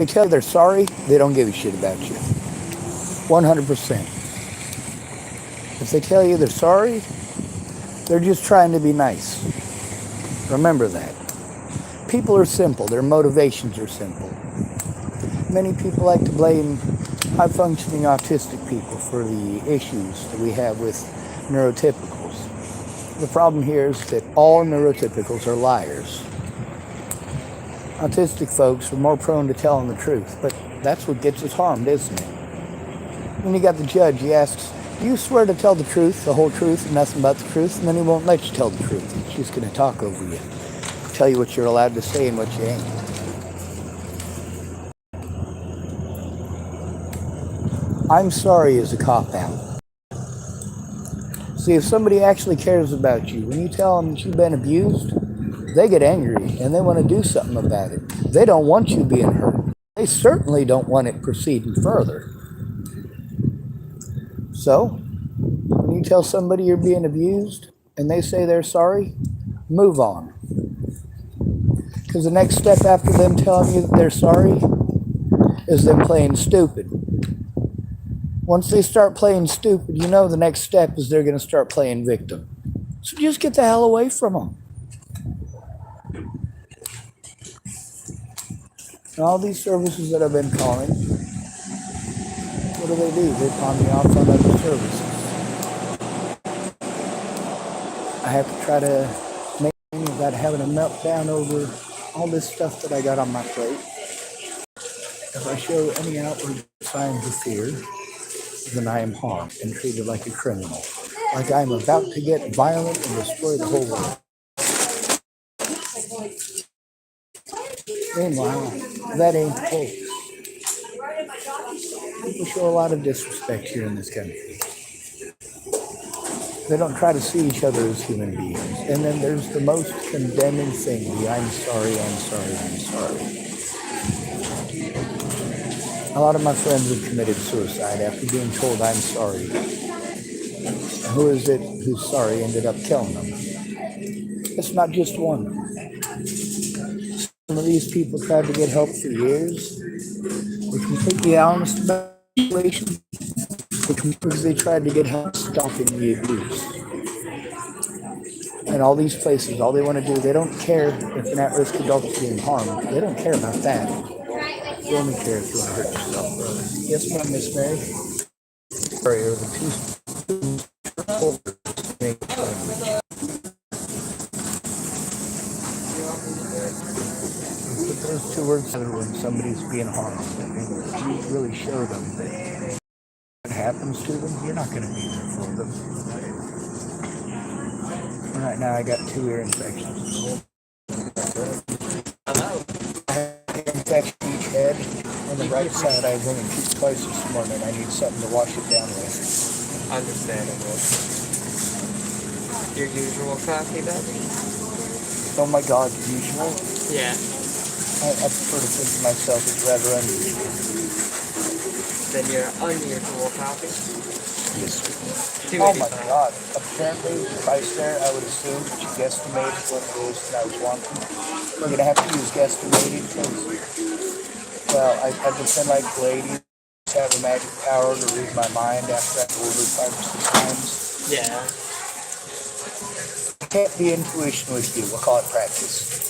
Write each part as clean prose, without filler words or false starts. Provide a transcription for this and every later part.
They tell you they're sorry, they don't give a shit about you. 100%. If they tell you they're sorry, they're just trying to be nice. Remember that. People are simple, their motivations are simple. Many people like to blame high functioning autistic people for the issues that we have with neurotypicals. The problem here is that all neurotypicals are liars. Autistic folks are more prone to telling the truth, but that's what gets us harmed, isn't it? When you got the judge, he asks, do you swear to tell the truth, the whole truth, and nothing but the truth? And then he won't let you tell the truth. He's just going to talk over you, tell you what you're allowed to say and what you ain't. I'm sorry is a cop-out. See, if somebody actually cares about you, when you tell them that you've been abused, they get angry and they want to do something about it. They don't want you being hurt. They certainly don't want it proceeding further. So, when you tell somebody you're being abused and they say they're sorry, move on. Because the next step after them telling you that they're sorry is them playing stupid. Once they start playing stupid, you know the next step is they're going to start playing victim. So just get the hell away from them. And all these services that I've been calling, what do? They pawn me off on other services. I have to try to make things without having a meltdown over all this stuff that I got on my plate. If I show any outward signs of fear, then I am harmed and treated like a criminal, like I am about to get violent and destroy the whole world. Meanwhile, that ain't the case. People show a lot of disrespect here in this country. They don't try to see each other as human beings. And then there's the most condemning thing, the I'm sorry, I'm sorry, I'm sorry. A lot of my friends have committed suicide after being told I'm sorry. And who is it who's sorry ended up killing them? It's not just one. Some of these people tried to get help for years. They're completely honest about the situation because they tried to get help stopping the abuse. And all these places, all they want to do, they don't care if an at-risk adult is being harmed. They don't care about that. They only care if you want to hurt yourself, brother. Yes, ma'am, Miss Mary. Sorry, are the two holders make language. Put those two words together when somebody's being harmed. And you really show them that what happens to them, you're not going to be there for them. Right now, I got 2 ear infections. Hello. I have an infection in each head. On the right side, I went and puked twice this morning. I need something to wash it down with. Understandable. Your usual coffee, baby? Oh my God, usual? Yeah. I prefer to think of myself as rather unusual. Then your unusual coffee? Yes. Oh my $2.85. God. Apparently, the price there, I would assume that you guesstimated what it is that I was wanting. We're going to have to use guesstimating because, well, I pretend like the ladies have a magic power to read my mind after I've ordered 5 or 6 times. Yeah. It can't be intuition with you. We'll call it practice.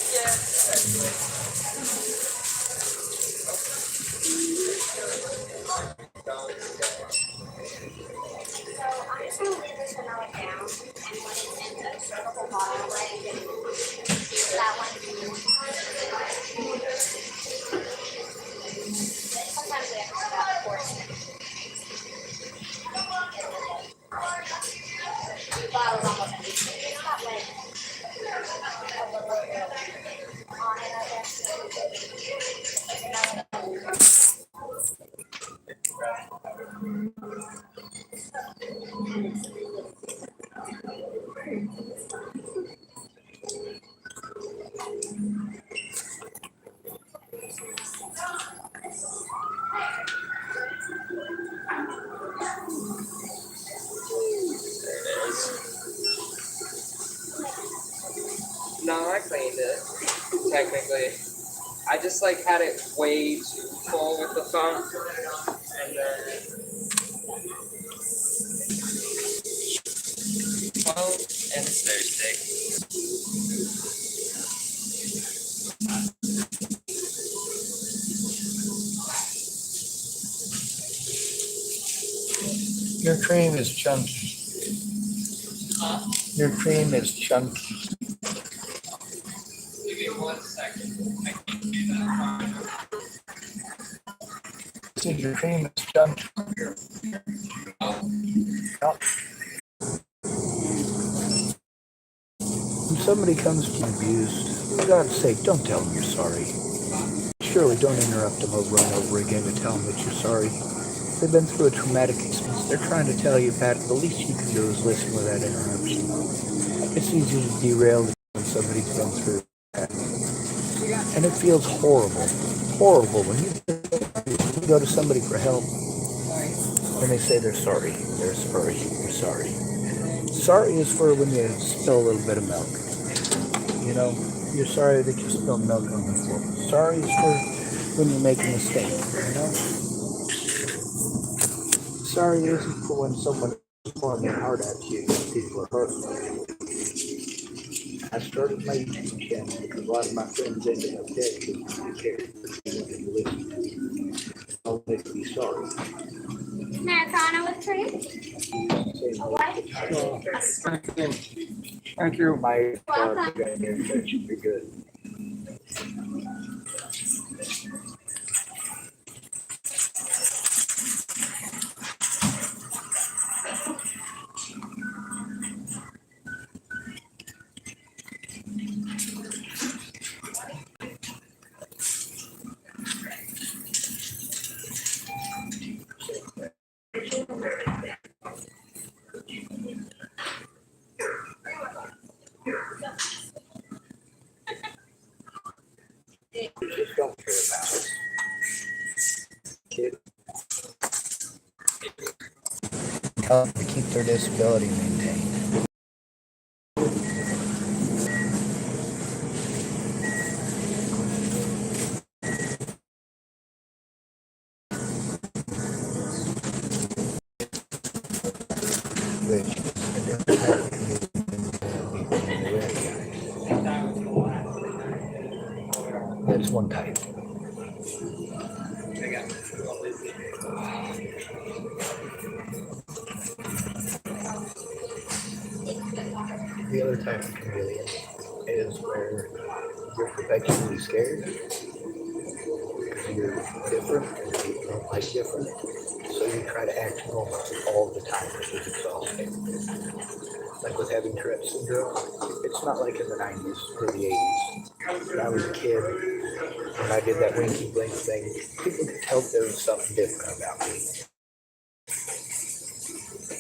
There it is. No, I cleaned it. Technically. I just like had it way too call with the phone, and then 12, and it's Thursday. Your cream is chunky. Your cream is chunky. Give me 1 second. I can do that. See, your cream is chunky. Yep. When somebody comes to you abused, for God's sake, don't tell them you're sorry. Surely don't interrupt them over and over again to tell them that you're sorry. They've been through a traumatic experience. They're trying to tell you about it. The least you can do is listen without interruption. It's easy to derail when somebody's been through that. And it feels horrible. Horrible when you go to somebody for help and they say they're sorry. They're sorry. They're sorry. Sorry is for when you spill a little bit of milk. You know, you're sorry that you spilled milk on the floor. Sorry is for when you make a mistake, you know? Sorry isn't for when someone is pouring their heart out to you and people are hurting. I started my YouTube channel because a lot of my friends ended up dead because they cared for people and listened. I'll make me sorry. Maratona with cream? A white? Thank you. My that should be good. Just don't care about it. Kid. Help to keep their disability maintained. Which is a different type of community. That's one type. The other type of chameleon is where you're perpetually scared because you're different and people don't like different. So you try to act normal all the time, which is exhausting. Like with having Tourette syndrome, it's not like in the 90s or the 80s. When I was a kid, when I did that winky blink thing, people could tell there was something different about me.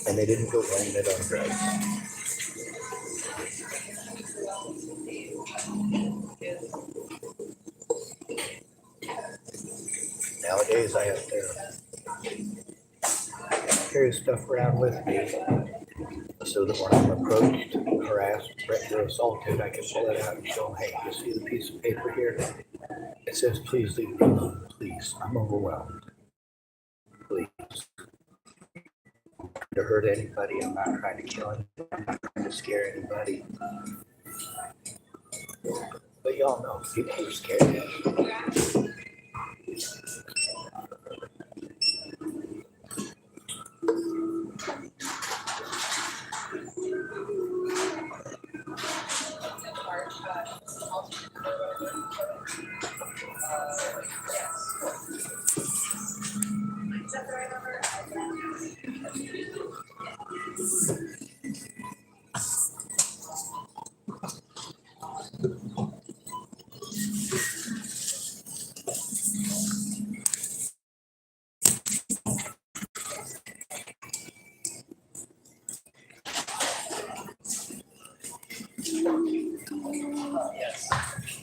And they didn't go blaming it on drugs. Nowadays, I have to carry stuff around with me so that when I'm approached, harassed, threatened, or assaulted, I can pull it out and show them, hey, you see the piece of paper here? It says, please leave me alone. Please, I'm overwhelmed. Please. I'm not trying to hurt anybody. I'm not trying to kill anybody. I'm not trying to scare anybody. But y'all know, people are scared.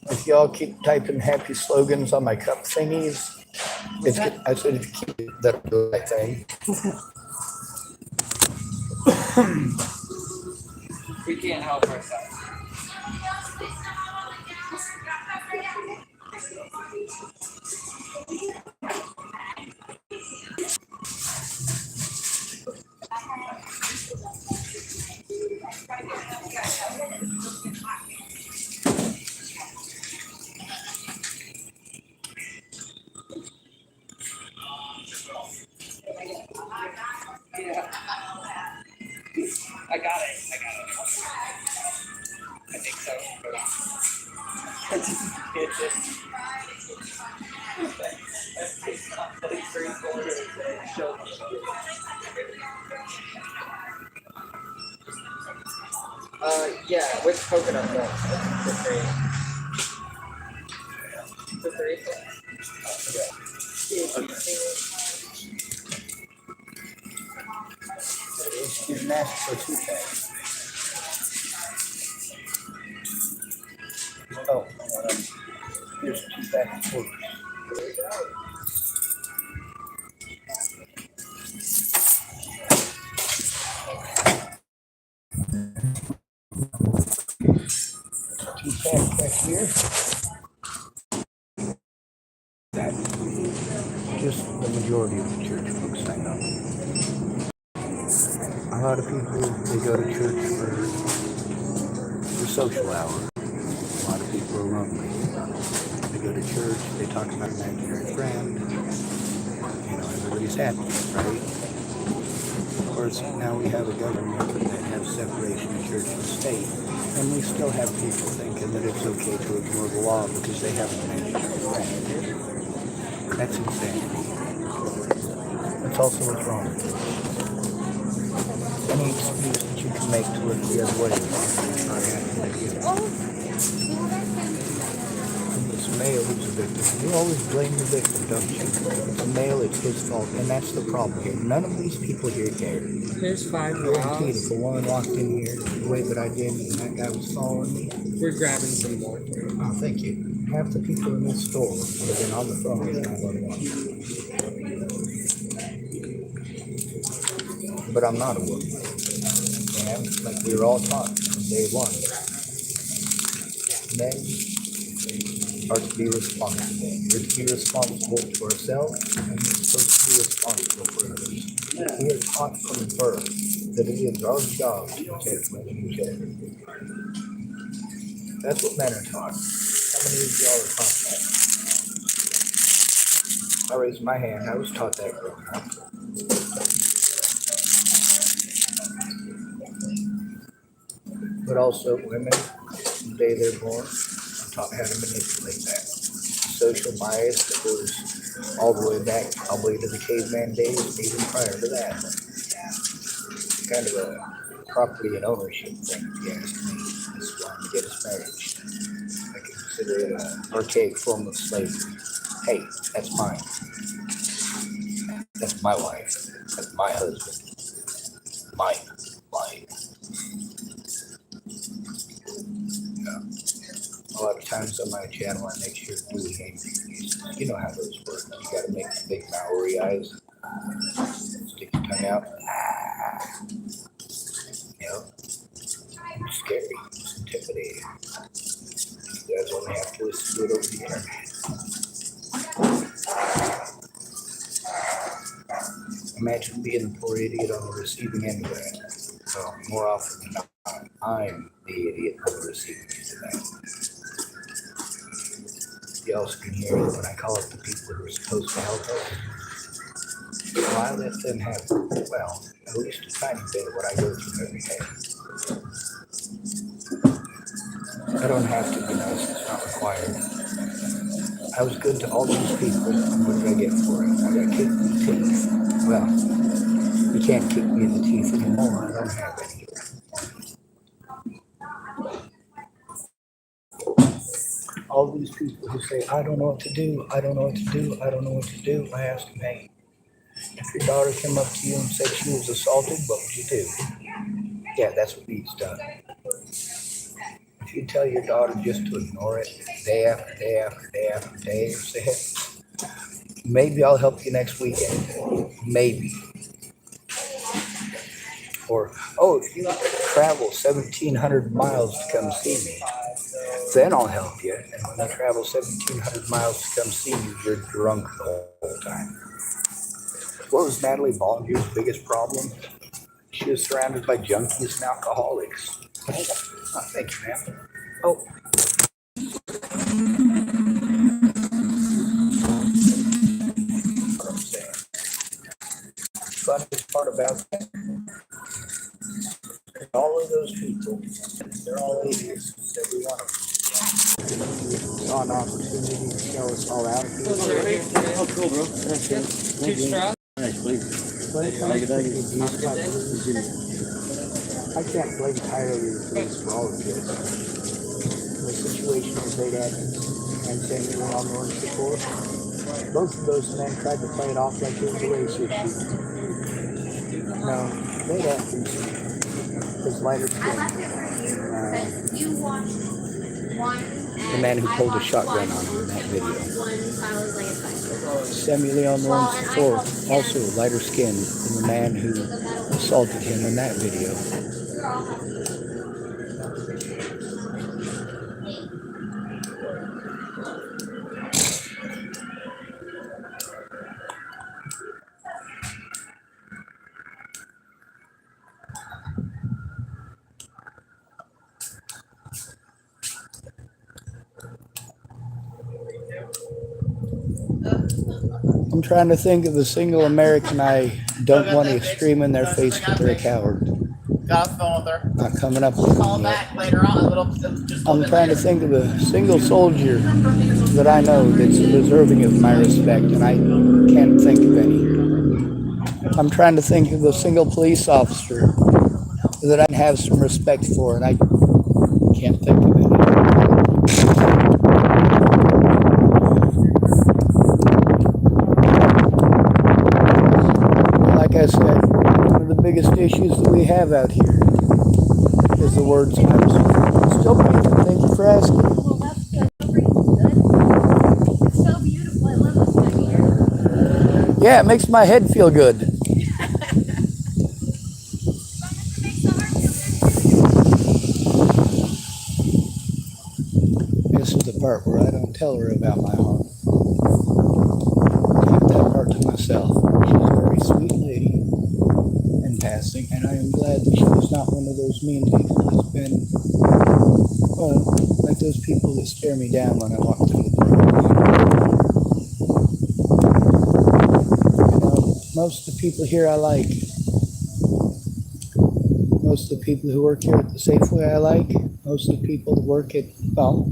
If y'all keep typing happy slogans on my cup thingies, I said if you keep it, that'll do that thing. We can't help ourselves. Yeah. I got it. I think so. Yeah, with coconut milk. For free. For free. You can ask for 2 packs. Oh, here's 2 packs of quarters. Two packs back here. That just the majority of the church folks sign up. A lot of people they go to church for the social hour. A lot of people are lonely. They go to church, they talk about an imaginary friend. Everybody's happy, right? Of course, now we have a government that has separation of church and state, and we still have people thinking that it's okay to ignore the law because they have an imaginary friend. That's insanity. That's also what's wrong. Any excuse that you can make to look the other way is not happening to you. It's male who's a victim. You always blame the victim, don't you? It's a male, it's his fault, and that's the problem here. None of these people here care. Here's 5 Guaranteed, if a woman walked in here the way that I did and that guy was following me. We're grabbing some more. Oh, thank you. Half the people in this store would have been on the phone with 911. But I'm not a woman. And like we were all taught from day one, men are to be responsible. We're to be responsible for ourselves, and we're supposed to be responsible for others. We are taught from birth that it is our job to protect women and children. That's what men are taught. How many of y'all are taught that? I raised my hand. I was taught that growing up. But also women, the day they're born, are taught how to manipulate that. Social bias that goes all the way back probably to the caveman days and even prior to that. Kind of a property and ownership thing, if you ask me. This is why to get us marriage. I consider it an archaic form of slavery. Hey, that's mine. That's my wife. That's my husband. Mine. A lot of times on my channel, I make sure to do the angry faces. You know how those work. You gotta make the big Maori eyes. Stick your tongue out. It's scary. It's intimidating. You guys only have to listen to it over the internet. Imagine being the poor idiot on the receiving end of that. Well, more often than not, I'm the idiot on the receiving end of that. You also can hear that when I call up the people who are supposed to help us, well, I let them have, well, at least a tiny bit of what I go through every day. I don't have to be nice, it's not required. I was good to all these people, and what did I get for it? I got kicked in the teeth. Well, you can't kick me in the teeth anymore, I don't have any. All these people who say, I don't know what to do, I don't know what to do, I don't know what to do, I ask them, hey, if your daughter came up to you and said she was assaulted, what would you do? Yeah, that's what needs done. If you tell your daughter just to ignore it day after day after day after day, say, hey, maybe I'll help you next weekend. Maybe. Or, oh, if you travel 1,700 miles to come see me, then I'll help you. And when they travel 1,700 miles to come see you, you're drunk the whole time. What was Natalie Bollinger's biggest problem? She was surrounded by junkies and alcoholics. Oh, thank you, ma'am. Oh. What I'm saying. Funnest part about that, all of those people, they're all atheists, every one of them. Saw an opportunity to show us all out. Oh, cool, bro. Two straws. Nice, please. I can't blame entirely the police for all of this. The situation is Nate Atkins and Samuel on North support. Both of those men tried to play it off like it was a race issue. No, Nate Atkins was lighter I skinned. left it for you because you watched one. The man who pulled a shotgun on him in that video. Samuel Leon Lawrence IV, also lighter skinned than the man who assaulted him in that video. I'm trying to think of a single American I don't want to scream in their face that they're a coward. Got a phone with her. Not coming up with Call one yet. back later on. I'm trying to think of a single soldier that I know that's deserving of my respect, and I can't think of any. I'm trying to think of a single police officer that I'd have some respect for, and I can't think of any. Like I said, one of the biggest issues that we have out here is the word times. Still pretty good. Thank you for asking. Well, that's good. Good. It's so beautiful. I love this time of year. Yeah, it makes my head feel good. This is the part where I don't tell her about my heart. I keep that part to myself. She's a very sweet lady in passing, and I am glad that she was not one of those mean people that's been, well, like those people that stare me down when I walk through the door. You know, most of the people here I like. Most of the people who work here at the Safeway I like. Most of the people that work at, well,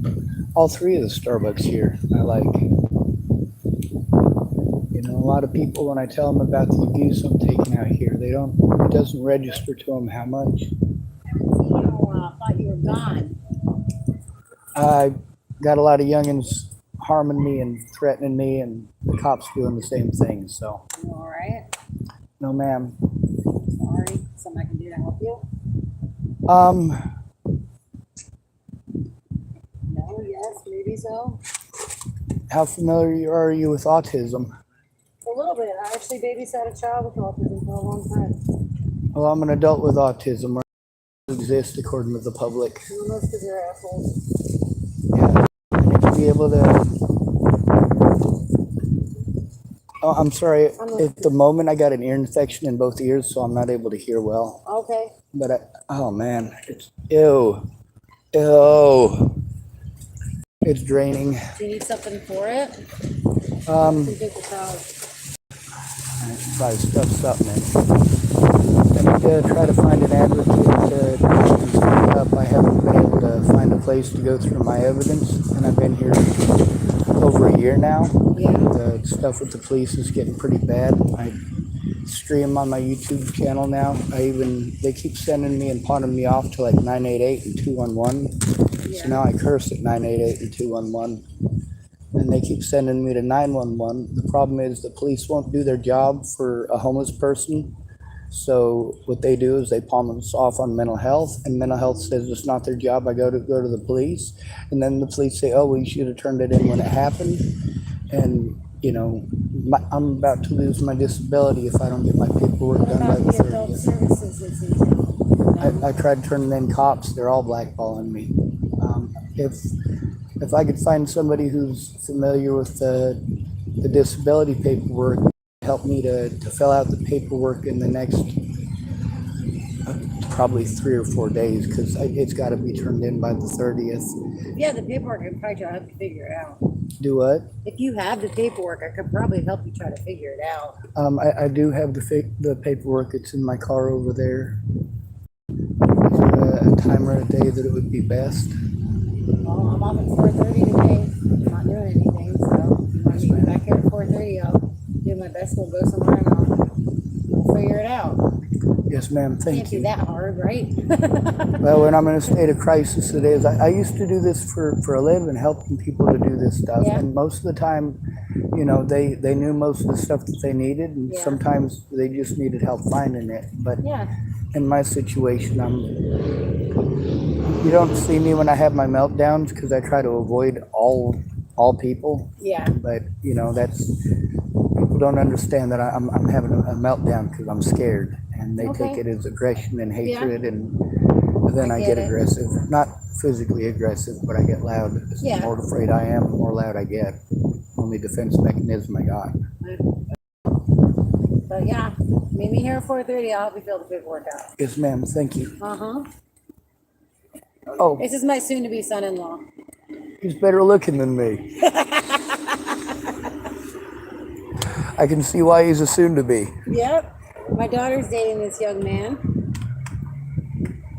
all three of the Starbucks here I like. You know, a lot of people, when I tell them about the abuse I'm taking out here, it doesn't register to them how much. Thought you were gone. I got a lot of youngins harming me and threatening me, and the cops doing the same thing, so. You all right? No, ma'am. Sorry. Something I can do to help you? No, yes, maybe so. How familiar are you with autism? A little bit. I actually babysat a child with autism for a long time. Well, I'm an adult with autism. Exist according to the public. Well, most of your assholes. Yeah. I need to be able to. Oh, I'm sorry. At the moment, I got an ear infection in both ears, so I'm not able to hear well. Okay. But oh man, it's ew. It's draining. Do you need something for it? Um, Take the towel. I should probably stuff something in. I need to try to find an advocate to speak up. I haven't been able to find a place to go through my evidence, and I've been here over a year now. Yeah. The stuff with the police is getting pretty bad. I stream on my YouTube channel now. They keep sending me and pawning me off to like 988 and 211. Yeah. So now I curse at 988 and 211. And they keep sending me to 911. The problem is the police won't do their job for a homeless person. So what they do is they palm us off on mental health, and mental health says it's not their job. I go to the police, and then the police say, "Oh, well, you should have turned it in when it happened." And you know, I'm about to lose my disability if I don't get my paperwork What done by about the the adult 30th. services that's in town? I tried turning in cops. They're all blackballing me. If If I could find somebody who's familiar with the disability paperwork, help me to fill out the paperwork in the next probably 3 or 4 days, because it's got to be turned in by the 30th. Yeah, the paperwork, I could probably try to help you figure it out. Do what? If you have the paperwork, I could probably help you try to figure it out. I do have the paperwork. It's in my car over there. Is there a time or a day that it would be best? Well, I'm off at 4:30 today. I'm not doing anything, so if you want to meet me back here at 4:30, I'll do my best. We'll go somewhere and we'll figure it out. Yes, ma'am. Thank Can't be you. that hard, right? Well, when I'm in a state of crisis, it is. I used to do this for a living, helping people to do this stuff. Yeah. And most of the time, you know, they knew most of the stuff that they needed. And Yeah. sometimes they just needed help finding it. But Yeah. in my situation, you don't see me when I have my meltdowns because I try to avoid all people. Yeah. But, you know, people don't understand that I'm having a meltdown because I'm scared. And they take Okay. it as aggression and hatred, and then I I get get it. aggressive. Not physically aggressive, but I get loud. The Yeah. more afraid I am, the more loud I get. Only defense mechanism I got. But yeah, meet me here at 4:30. I'll help you fill the paperwork out. Yes, ma'am. Thank you. Uh-huh. Oh, This is my soon-to-be son-in-law. he's better looking than me. I can see why he's a soon-to-be. Yep. My daughter's dating this young man.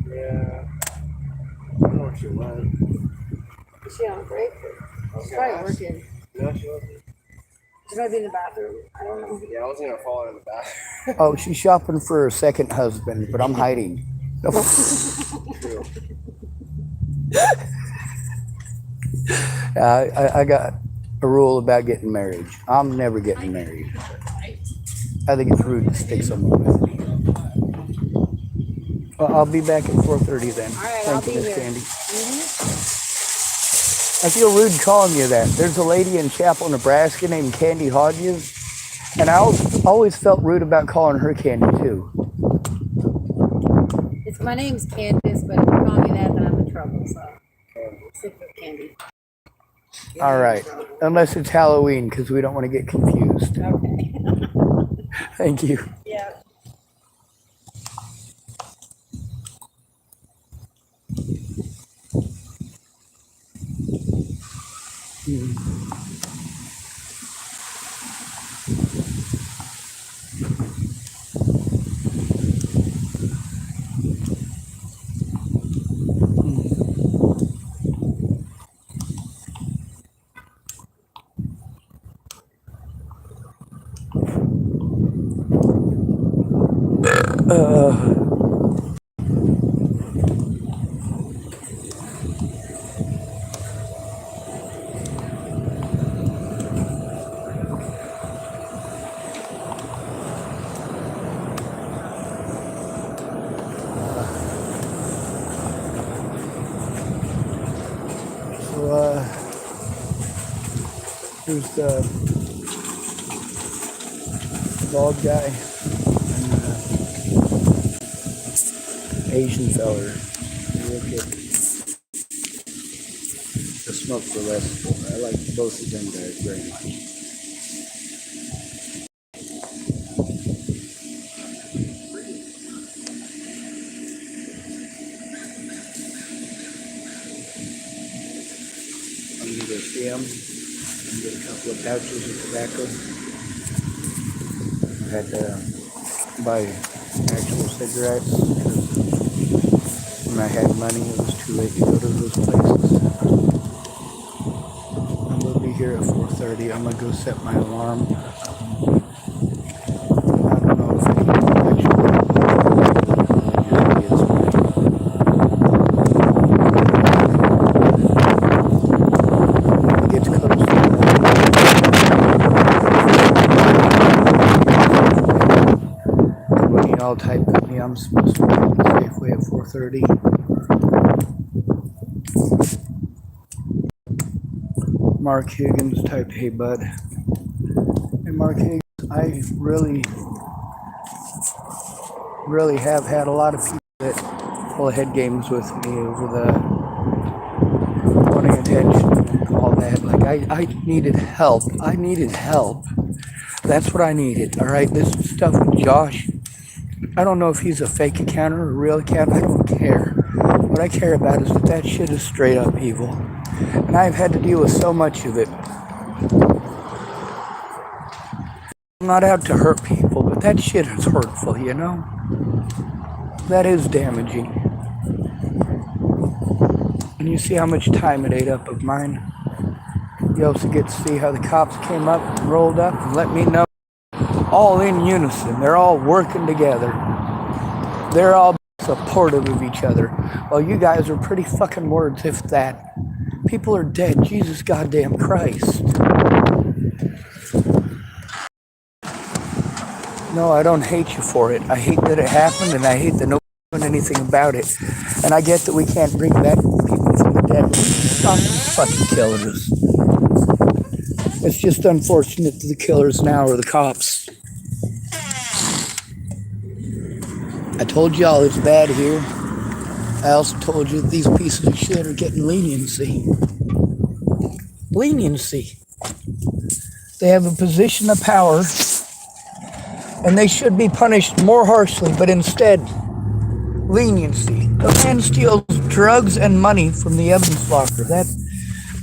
Yeah. I know what you want. Is she on break? She's probably working. No, she wasn't. She might be in the bathroom. I don't know. Yeah, I was gonna fall in the back. Oh, she's shopping for her second husband, but I'm hiding. I got a rule about getting married. I'm never getting married. I think it's rude to stick someone with me. Well, I'll be back at 4:30 then. All right, Thank I'll you, be Miss here. Candy. Mhm. I feel rude calling you that. There's a lady in Chapel, Nebraska named Candy Hodges, and I always felt rude about calling her Candy too. My name's Candace, but if you call me that, then I'm in trouble. So stick with Candy. All right, unless it's Halloween, because we don't want to get confused. Okay. Thank you. Yeah. So, here's the bald guy and the Asian feller. Look at the smoke for less. I like both of them guys very much. I'm gonna go see him and get a couple of pouches of tobacco. I had to buy actual cigarettes because when I had money, it was too late to go to those places. I'm gonna be here at 4:30. I'm gonna go set my alarm. I don't know if anyone actually is. It gets close. When y'all type with me, I'm supposed to be in the Safeway at 4:30. Mark Higgins typed, "Hey bud." And Mark Higgins, I really have had a lot of people that pull head games with me over the wanting attention that. Like, I needed help. I needed help. That's what I needed. All right, this stuff with Josh, I don't know if he's a fake account or a real account. I don't care. What I care about is that shit is straight up evil. And I've had to deal with so much of it. I'm not out to hurt people, but that shit is hurtful, you know? That is damaging. And you see how much time it ate up of mine. You also get to see how the cops came up and rolled up and let me know. All in unison. They're all working together. They're all supportive of each other. Well, you guys are pretty fucking words, if that. People are dead. Jesus goddamn Christ. No, I don't hate you for it. I hate that it happened, and I hate that nobody's doing anything about it. And I get that we can't bring back people from the dead. Stop these fucking killers. It's just unfortunate that the killers now are the cops. I told y'all it's bad here. I also told you that these pieces of shit are getting leniency. Leniency. They have a position of power, and they should be punished more harshly, but instead, leniency. The man steals drugs and money from the Evans locker. That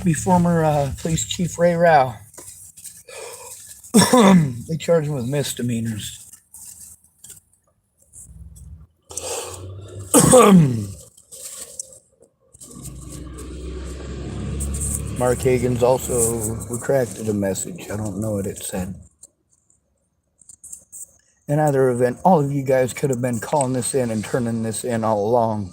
be former police chief Ray Rao. They charge him with misdemeanors. Mark Higgins also retracted a message. I don't know what it said. In either event, all of you guys could have been calling this in and turning this in all along.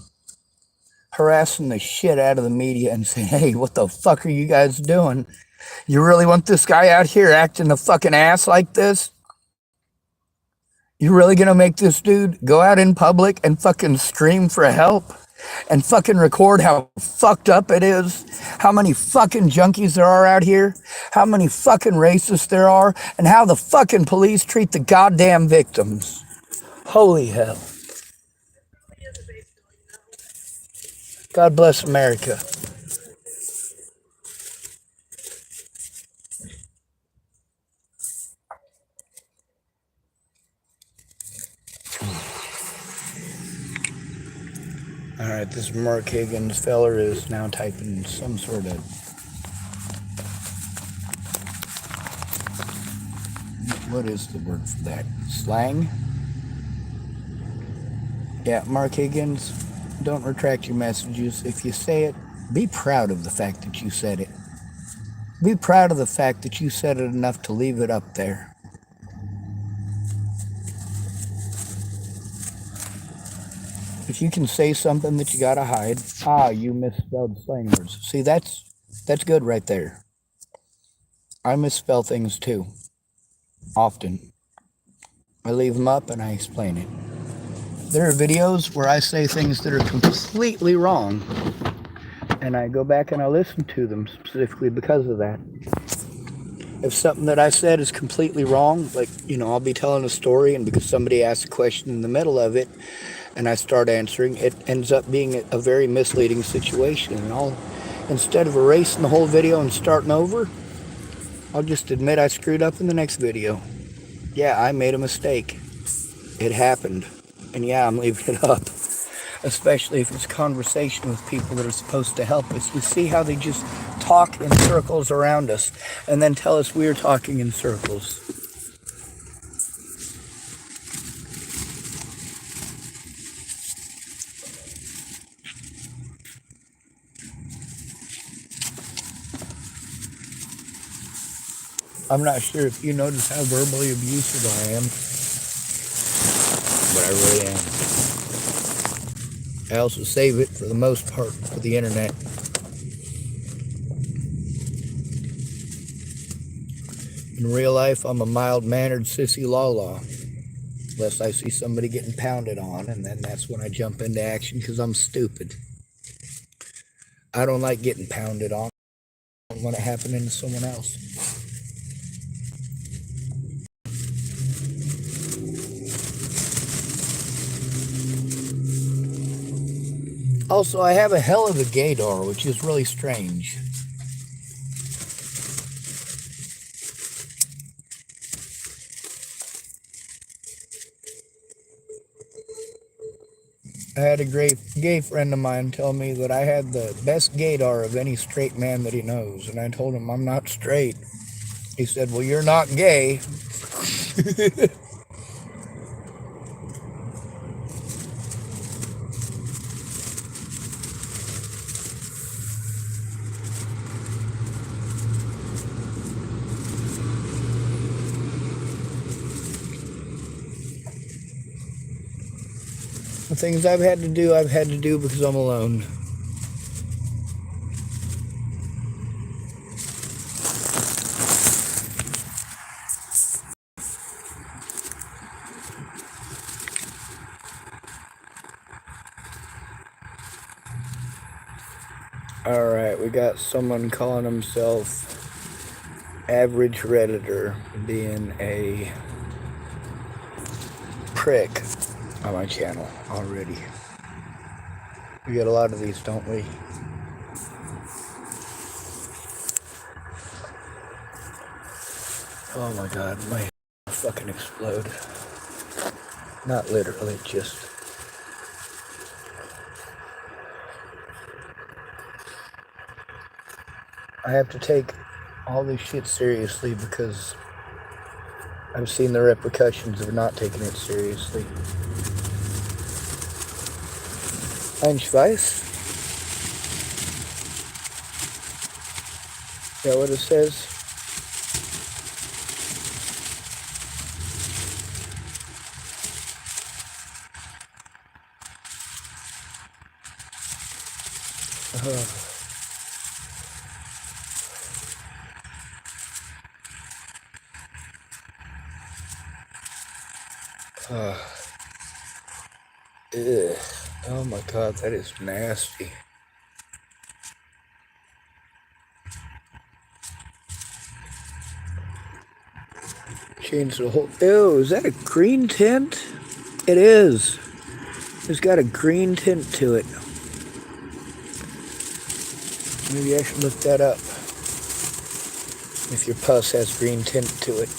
Harassing the shit out of the media and saying, hey, what the fuck are you guys doing? You really want this guy out here acting a fucking ass like this? You really gonna make this dude go out in public and fucking scream for help? And fucking record how fucked up it is? How many fucking junkies there are out here? How many fucking racists there are? And how the fucking police treat the goddamn victims? Holy hell. God bless America. All right, this Mark Higgins feller is now typing some sort of, what is the word for that? Slang? Yeah, Mark Higgins, don't retract your messages. If you say it, be proud of the fact that you said it. Be proud of the fact that you said it enough to leave it up there. If you can say something that you gotta hide, you misspelled slang words. See, that's good right there. I misspell things too, often. I leave them up and I explain it. There are videos where I say things that are completely wrong, and I go back and I listen to them specifically because of that. If something that I said is completely wrong, like, I'll be telling a story, and because somebody asks a question in the middle of it, and I start answering, it ends up being a very misleading situation. And instead of erasing the whole video and starting over, I'll just admit I screwed up in the next video. Yeah, I made a mistake. It happened. And yeah, I'm leaving it up. Especially if it's a conversation with people that are supposed to help us. You see how they just talk in circles around us and then tell us we're talking in circles. I'm not sure if you notice how verbally abusive I am, but I really am. I also save it, for the most part, for the internet. In real life, I'm a mild-mannered sissy la-la, unless I see somebody getting pounded on, and then that's when I jump into action because I'm stupid. I don't like getting pounded on. I don't want it happening to someone else. Also, I have a hell of a gaydar, which is really strange. had a gay friend of mine tell me that I had the best gaydar of any straight man that he knows. And I told him I'm not straight. He said, well, you're not gay. The things I've had to do because I'm alone. Alright, we got someone calling himself Average Redditor being a prick on my channel already. We get a lot of these, don't we? Oh my god, my head will fucking explode. Not literally, just... I have to take all this shit seriously because I've seen the repercussions of not taking it seriously. Einschweiß? Is that what it says? Ugh. Oh my god, that is nasty. Change the whole... Ew, is that a green tint? It is. It's got a green tint to it. Maybe I should look that up. If your pus has green tint to it.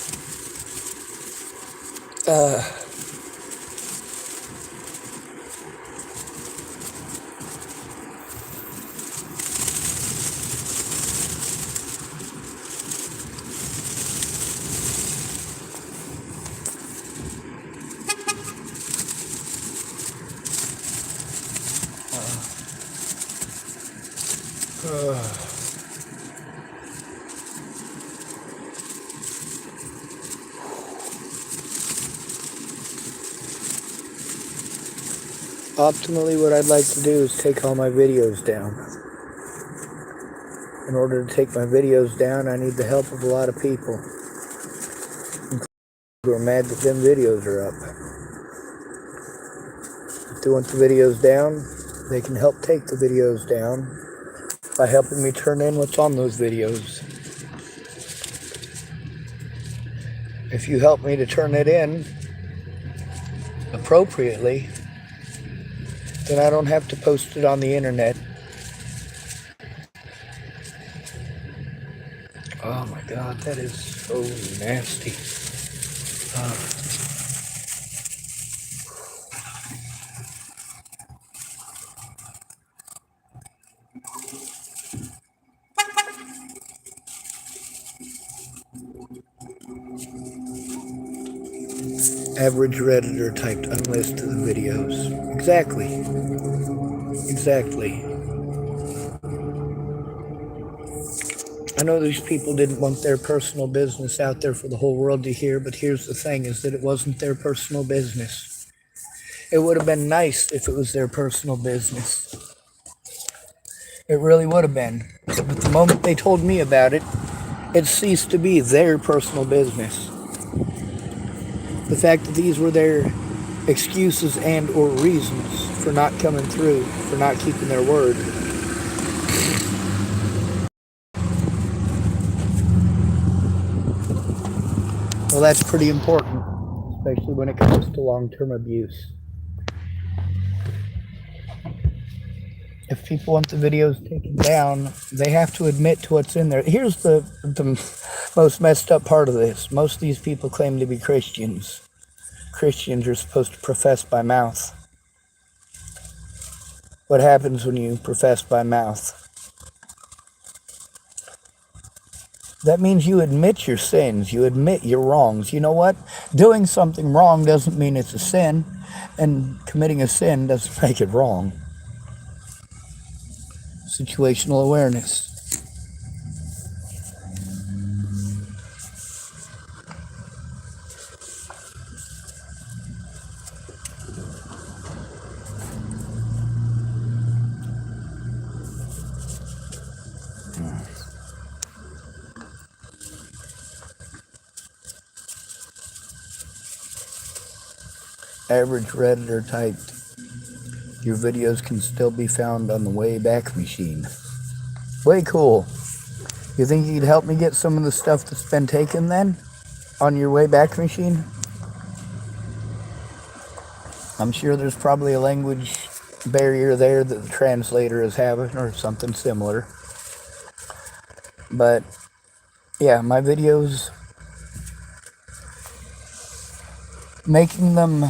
Optimally, what I'd like to do is take all my videos down. In order to take my videos down, I need the help of a lot of people who are mad that them videos are up. If they want the videos down, they can help take the videos down by helping me turn in what's on those videos. If you help me to turn it in appropriately, then I don't have to post it on the internet. Oh my god, that is so nasty. Average Redditor typed unlist of the videos. Exactly. I know these people didn't want their personal business out there for the whole world to hear, but here's the thing, is that it wasn't their personal business. It would have been nice if it was their personal business. It really would have been. But the moment they told me about it, it ceased to be their personal business. The fact that these were their excuses and or reasons for not coming through, for not keeping their word. Well, that's pretty important, especially when it comes to long-term abuse. If people want the videos taken down, they have to admit to what's in there. Here's the most messed up part of this. Most of these people claim to be Christians. Christians are supposed to profess by mouth. What happens when you profess by mouth? That means you admit your sins. You admit your wrongs. You know what? Doing something wrong doesn't mean it's a sin, and committing a sin doesn't make it wrong. Situational awareness. Average Redditor typed, your videos can still be found on the Wayback Machine. Way cool. You think you could help me get some of the stuff that's been taken then on your Wayback Machine? I'm sure there's probably a language barrier there that the translator is having or something similar. But yeah, my videos, making them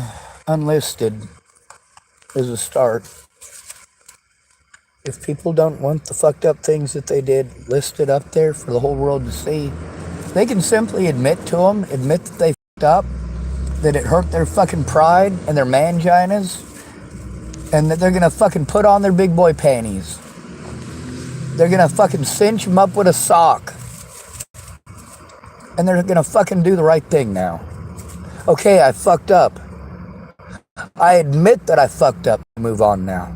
unlisted is a start. If people don't want the fucked up things that they did listed up there for the whole world to see, they can simply admit to them, admit that they fucked up, that it hurt their fucking pride and their manginas, and that they're gonna fucking put on their big boy panties. They're gonna fucking cinch them up with a sock. And they're gonna fucking do the right thing now. Okay, I fucked up. I admit that I fucked up. Move on now.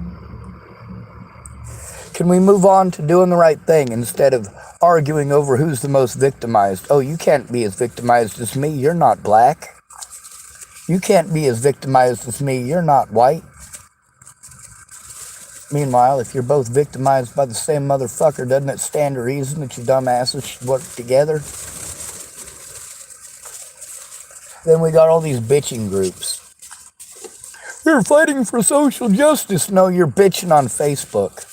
Can we move on to doing the right thing instead of arguing over who's the most victimized? Oh, you can't be as victimized as me. You're not black. You can't be as victimized as me. You're not white. Meanwhile, if you're both victimized by the same motherfucker, doesn't it stand to reason that you dumbasses should work together? Then we got all these bitching groups. You're fighting for social justice. No, you're bitching on Facebook.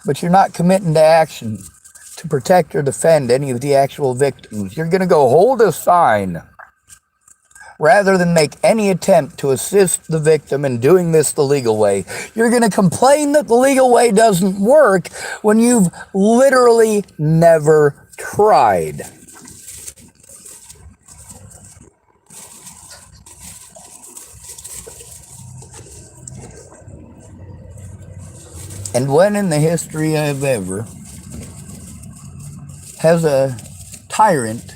But you're not committing to action to protect or defend any of the actual victims. You're going to go hold a sign rather than make any attempt to assist the victim in doing this the legal way. You're going to complain that the legal way doesn't work when you've literally never tried. And when in the history of ever has a tyrant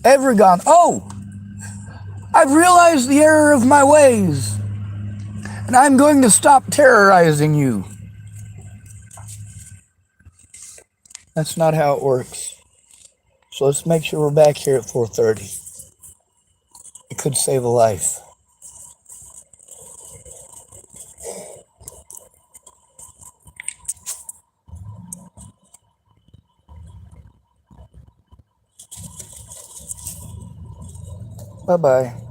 ever gone, oh, I've realized the error of my ways, and I'm going to stop terrorizing you? That's not how it works. So let's make sure we're back here at 4:30. It could save a life. Bye-bye.